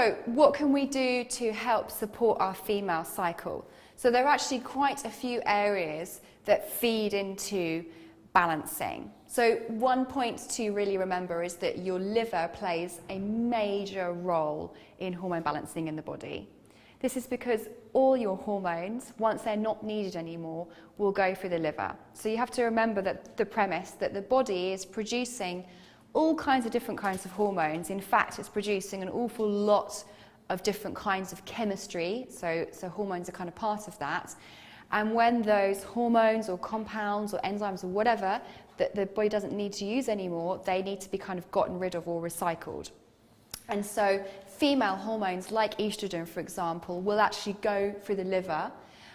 So what can we do to help support our female cycle? So there are actually quite a few areas that feed into balancing. So one point to really remember is that your liver plays a major role in hormone balancing in the body. This is because all your hormones, once they're not needed anymore, will go through the liver. So you have to remember that the premise that the body is producing all kinds of different kinds of hormones. In fact, it's producing an awful lot of different kinds of chemistry. So hormones are kind of part of that. And when those hormones or compounds or enzymes or whatever that the body doesn't need to use anymore, they need to be kind of gotten rid of or recycled. And so female hormones like estrogen, for example, will actually go through the liver,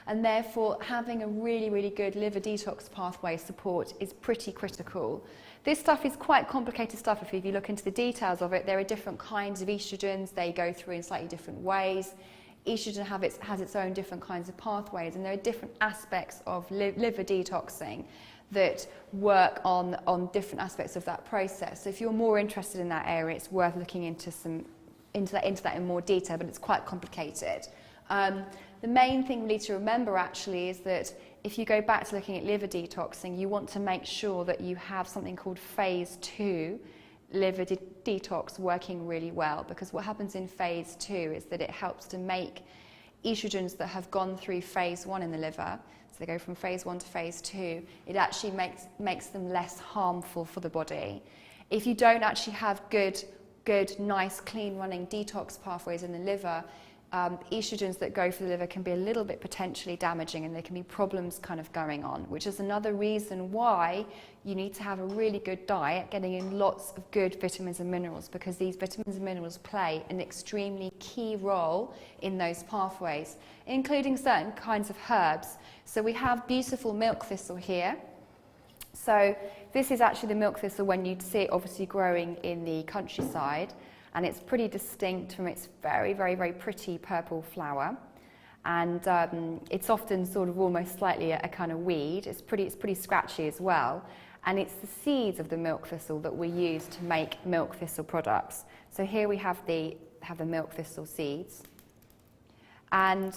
and therefore having a really, really good liver detox pathway support is pretty critical. This stuff is quite complicated stuff. If you look into the details of it, there are different kinds of estrogens. They go through in slightly different ways. Estrogen has its own different kinds of pathways, and there are different aspects of liver detoxing that work on different aspects of that process. So if you're more interested in that area, it's worth looking into that in more detail, but it's quite complicated. The main thing we need to remember actually is that if you go back to looking at liver detoxing, you want to make sure that you have something called phase 2 liver detox working really well, because what happens in phase 2 is that it helps to make estrogens that have gone through phase 1 in the liver, so they go from phase 1 to phase 2, it actually makes them less harmful for the body. If you don't actually have good, nice, clean running detox pathways in the liver, estrogens that go for the liver can be a little bit potentially damaging, and there can be problems kind of going on, which is another reason why you need to have a really good diet, getting in lots of good vitamins and minerals, because these vitamins and minerals play an extremely key role in those pathways, including certain kinds of herbs. So we have beautiful milk thistle here. So this is actually the milk thistle when you'd see it obviously growing in the countryside, and it's pretty distinct from its very, very, very pretty purple flower. And it's often sort of almost slightly a kind of weed. It's pretty scratchy as well. And it's the seeds of the milk thistle that we use to make milk thistle products. So here we have the milk thistle seeds. And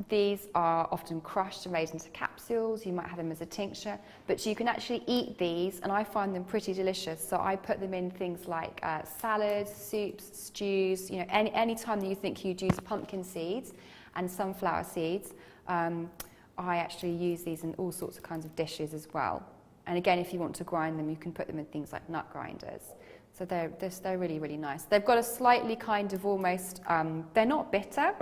these are often crushed and made into capsules. You might have them as a tincture, but you can actually eat these, and I find them pretty delicious. So I put them in things like salads, soups, stews. You know, any time that you think you'd use pumpkin seeds and sunflower seeds, I actually use these in all sorts of kinds of dishes as well. And again, if you want to grind them, you can put them in things like nut grinders. So they're really, really nice. They've got a slightly kind of almost, they're not bitter,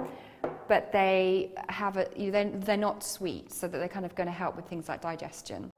but they have they're not sweet, so that they're kind of going to help with things like digestion.